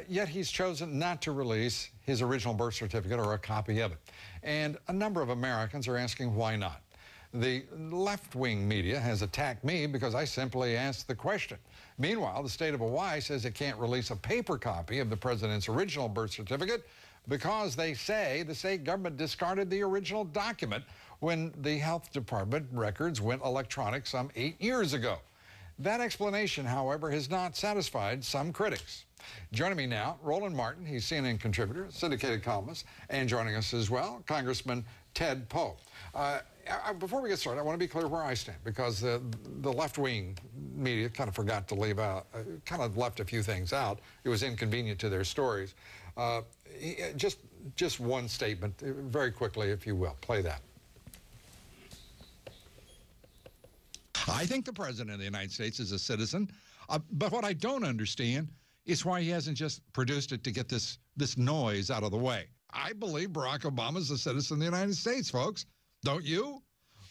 Yet he's chosen not to release his original birth certificate or a copy of it. And a number of Americans are asking why not. The left-wing media has attacked me because I simply asked the question. Meanwhile, the state of Hawaii says it can't release a paper copy of the president's original birth certificate because they say the state government discarded the original document when the health department records went electronic some 8 years ago. That explanation, however, has not satisfied some critics. Joining me now, Roland Martin. He's CNN contributor, syndicated columnist, and joining us as well, Congressman Ted Poe. Before we get started, I want to be clear where I stand, because the left-wing media kind of forgot to leave out, kind of left a few things out. It was inconvenient to their stories. Just one statement, very quickly, if you will. Play that. I think the President of the United States is a citizen, but what I don't understand is why he hasn't just produced it to get this noise out of the way. I believe Barack Obama is a citizen of the United States, folks. Don't you?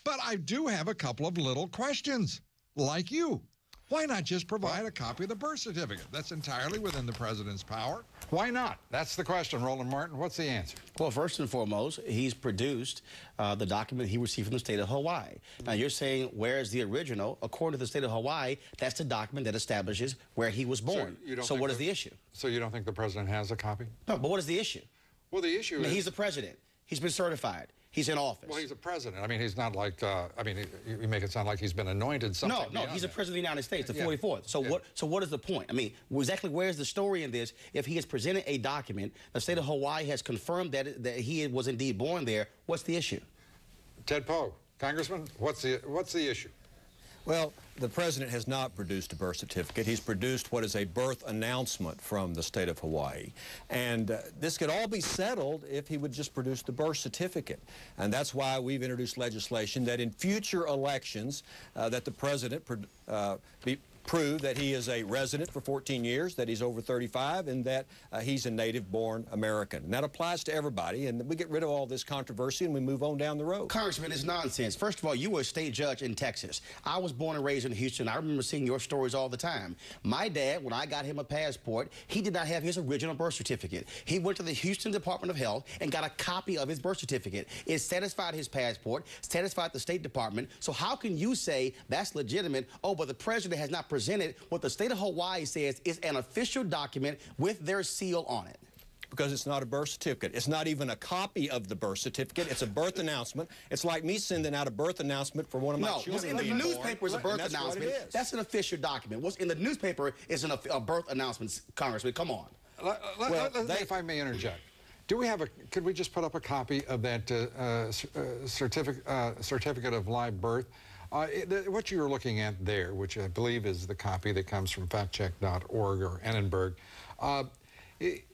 But I do have a couple of little questions, like you. Why not just provide a copy of the birth certificate? That's entirely within the president's power. Why not? That's the question, Roland Martin. What's the answer? Well, first and foremost, he's produced the document he received from the state of Hawaii. Now, you're saying, where is the original? According to the state of Hawaii, that's the document that establishes where he was born. So what is the issue? So you don't think the president has a copy? No, but what is the issue? Well, the issue is... He's the president. He's been certified. He's in office. Well, he's a president. I mean, he's not like, you make it sound like he's been anointed something. No, he's a president of the United States, the 44th. Yeah. So what is the point? I mean, exactly where's the story in this? If he has presented a document, the state of Hawaii has confirmed that he was indeed born there, what's the issue? Ted Poe, Congressman, what's the issue? Well, the president has not produced a birth certificate. He's produced what is a birth announcement from the state of Hawaii. And this could all be settled if he would just produce the birth certificate. And that's why we've introduced legislation that in future elections that the president prove that he is a resident for 14 years, that he's over 35, and that he's a native-born American. And that applies to everybody, and we get rid of all this controversy and we move on down the road. Congressman, it's nonsense. First of all, you were a state judge in Texas. I was born and raised in Houston. I remember seeing your stories all the time. My dad, when I got him a passport, he did not have his original birth certificate. He went to the Houston Department of Health and got a copy of his birth certificate. It satisfied his passport, satisfied the State Department. So how can you say that's legitimate? Oh, but the president has not presented what the state of Hawaii says is an official document with their seal on it. Because it's not a birth certificate. It's not even a copy of the birth certificate. It's a birth announcement. It's like me sending out a birth announcement for one of my children. What's in the newspaper is a birth announcement. That's an official document. What's in the newspaper is a birth announcement, Congressman. Come on. If I may interject. Do we have could we just put up a copy of that certificate of live birth? What you're looking at there, which I believe is the copy that comes from factcheck.org or Annenberg,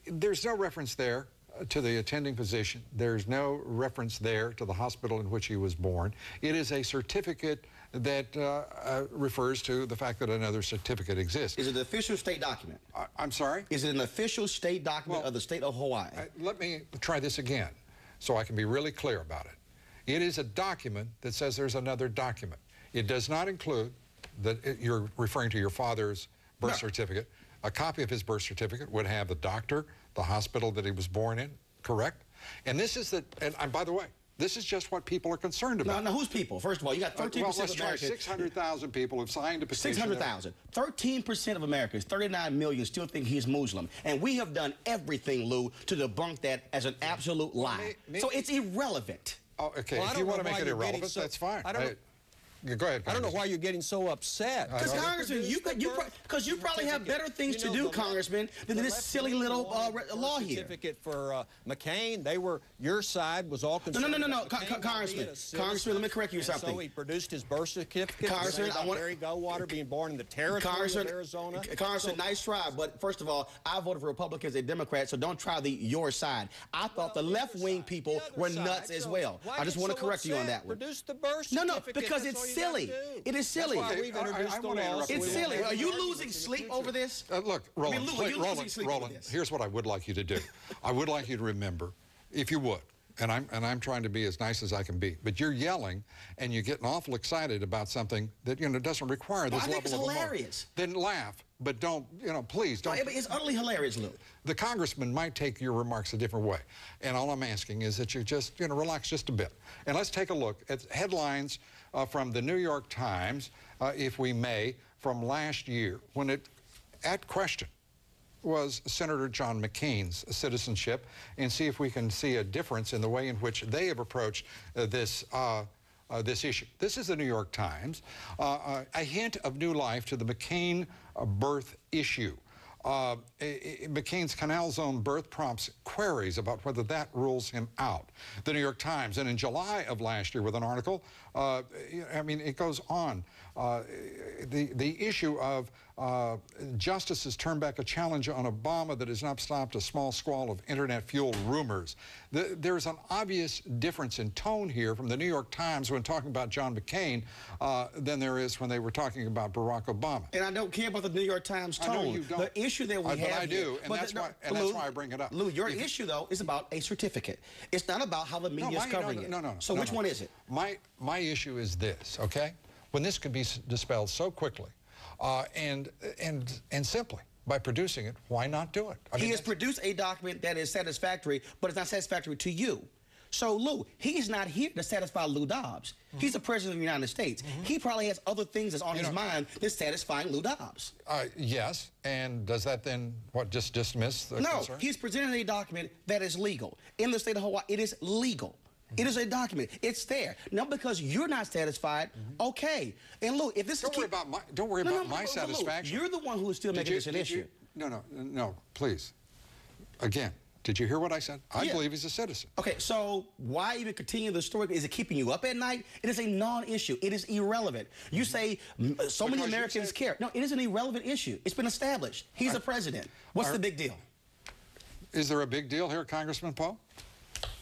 there's no reference there to the attending physician. There's no reference there to the hospital in which he was born. It is a certificate that refers to the fact that another certificate exists. Is it an official state document? I'm sorry? Is it an official state document of the state of Hawaii? Let me try this again so I can be really clear about it. It is a document that says there's another document. It does not include that you're referring to your father's birth certificate. A copy of his birth certificate would have the doctor, the hospital that he was born in, correct? And this is and by the way, this is just what people are concerned about. Now who's people? First of all, you got 13% of Americans. Let's try 600,000 people have signed a petition. 600,000. 13% of Americans, 39 million, still think he's Muslim. And we have done everything, Lou, to debunk that as an absolute lie. So it's irrelevant. Oh, okay. Well, if you want to make it irrelevant, that's fine. Go ahead, I don't know why you're getting so upset. Because, Congressman, you probably have better things to do, Congressman, than this silly little law here. Certificate for McCain, your side was all concerned. No, Congressman, let me correct you something. So he produced his birth certificate. Congressman, I want Barry Goldwater being born in the territory of Arizona. Congressman, nice try, but first of all, I voted for Republicans and Democrats, so don't try your side. I thought the left-wing people were nuts as well. I just want to correct you on that one. Produce the birth certificate. No, because it's silly. It is silly. It's silly. Are you losing sleep over this? Look, Roland, here's what I would like you to do. I would like you to remember, if you would, and I'm trying to be as nice as I can be. But you're yelling, and you're getting awful excited about something that, you know, doesn't require this level of emotion. I think it's hilarious. Then laugh, but don't, you know, please don't. No, it's utterly hilarious, Lou. The congressman might take your remarks a different way, and all I'm asking is that you just, you know, relax just a bit. And let's take a look at headlines from the New York Times, if we may, from last year, when it, at question, was Senator John McCain's citizenship, and see if we can see a difference in the way in which they have approached this issue. This is the New York Times. A hint of new life to the McCain birth issue. McCain's Canal Zone birth prompts queries about whether that rules him out. The New York Times, and in July of last year with an article, I mean, it goes on. The issue of justices turn back a challenge on Obama that has not stopped a small squall of internet-fueled rumors. There's an obvious difference in tone here from the New York Times when talking about John McCain than there is when they were talking about Barack Obama. And I don't care about the New York Times tone. I know you don't. The issue that we have But I do, and, that's, why, that's why I bring it up. Lou, your issue, though, is about a certificate. It's not about how the media is covering it. So which one is it? My issue is this, okay? When this could be dispelled so quickly and simply by producing it, why not do it? I mean, he has produced a document that is satisfactory, but it's not satisfactory to you. So, Lou, he's not here to satisfy Lou Dobbs. He's the president of the United States. He probably has other things that's on his mind than satisfying Lou Dobbs. Yes, and does that then, what, just dismiss the concern? No, he's presented a document that is legal. In the state of Hawaii, it is legal. It is a document. It's there. Now, because you're not satisfied, okay. And Lou, if this don't worry about my satisfaction. Lou, you're the one who is still making this an issue. No, please. Again, did you hear what I said? I believe he's a citizen. Okay, so why even continue the story? Is it keeping you up at night? It is a non-issue. It is irrelevant. You say so many Americans care. No, it is an irrelevant issue. It's been established. He's the president. What's the big deal? Is there a big deal here, Congressman Poe?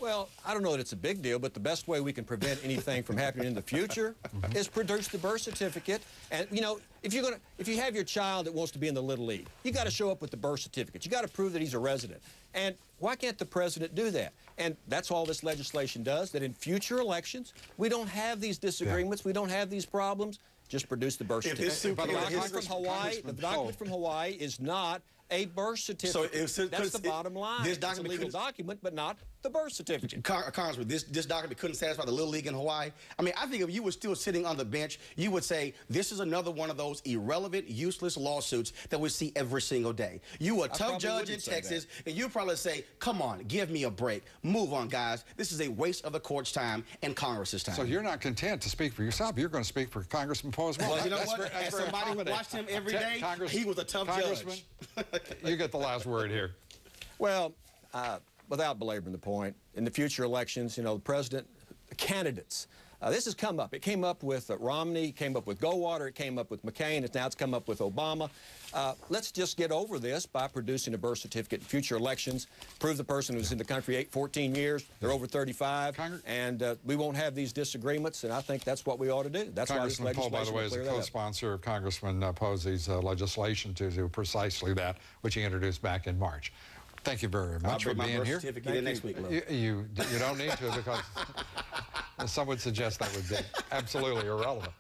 Well, I don't know that it's a big deal, but the best way we can prevent anything from happening in the future is produce the birth certificate. And, you know, if you have your child that wants to be in the Little League, you got to show up with the birth certificate. You got to prove that he's a resident. And why can't the president do that? And that's all this legislation does, that in future elections, we don't have these disagreements, we don't have these problems. Just produce the birth certificate. The document from Hawaii is not a birth certificate. So that's the bottom line. This document it's a legal document, but not the birth certificate. Congressman, this document couldn't satisfy the Little League in Hawaii. I mean, I think if you were still sitting on the bench, you would say this is another one of those irrelevant, useless lawsuits that we see every single day. You a tough judge in Texas, and you probably say, come on, give me a break. Move on, guys. This is a waste of the court's time and Congress's time. So you're not content to speak for yourself. You're going to speak for Congressman Poe as well. Well, you know what? As somebody who watched him every day, he was a tough judge. You get the last word here. Well, without belaboring the point, in the future elections, you know, the candidates, this has come up. It came up with Romney, it came up with Goldwater, it came up with McCain, now it's come up with Obama. Let's just get over this by producing a birth certificate in future elections, prove the person who's in the country 14 years, they're over 35, and we won't have these disagreements, and I think that's what we ought to do. That's why this legislation Congressman Poe, by the way, is a co-sponsor of Congressman Posey's legislation to do precisely that, which he introduced back in March. Thank you very much for being here. Certificate next week, you don't need to, because some would suggest that would be absolutely irrelevant.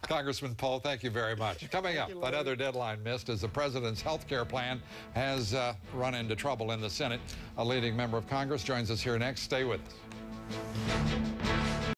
Congressman Poe, thank you very much. Coming up, another deadline missed as the president's health care plan has run into trouble in the Senate. A leading member of Congress joins us here next. Stay with us.